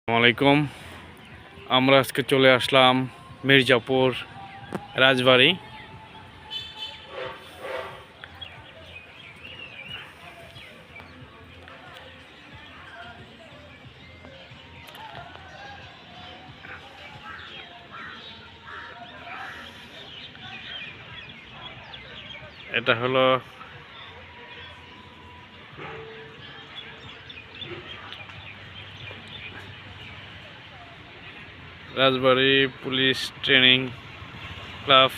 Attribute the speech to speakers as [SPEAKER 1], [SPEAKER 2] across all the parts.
[SPEAKER 1] আসসালামাইকুম। আমরা আজকে চলে আসলাম মির্জাপুর রাজবাড়ি। এটা হলো রাজবাড়ি পুলিশ ট্রেনিং ক্লাব।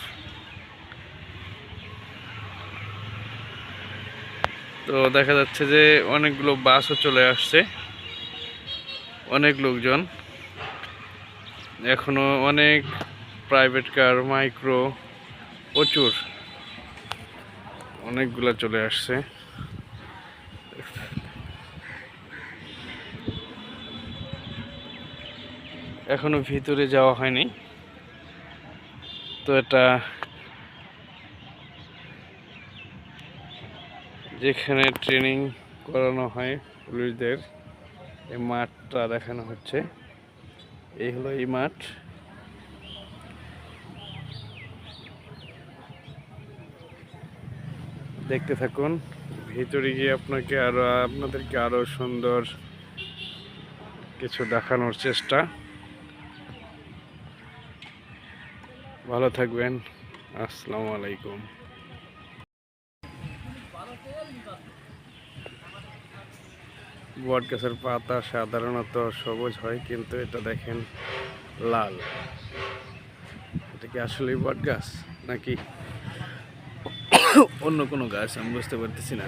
[SPEAKER 1] তো দেখা যাচ্ছে যে অনেকগুলো বাসও চলে আসছে, অনেক লোকজন, এখনো অনেক প্রাইভেট কার, মাইক্রো, প্রচুর অনেকগুলো চলে আসছে। এখনো ভিতরে যাওয়া হয়নি। তো এটা যেখানে ট্রেনিং করানো হয় পুলিশদের, এই মাঠটা দেখানো হচ্ছে। এই হলো এই মাঠ। দেখতে থাকুন, ভিতরে গিয়ে আপনাদেরকে আরো সুন্দর কিছু দেখানোর চেষ্টা। ভালো থাকবেন। আসসালামু আলাইকুম। বট গাছের পাতা সাধারণত সবুজ হয়, কিন্তু এটা দেখেন লাল। এটা কি আসলেই বট গাছ নাকি অন্য কোনো গাছ, আমি বুঝতে পারতেছি না।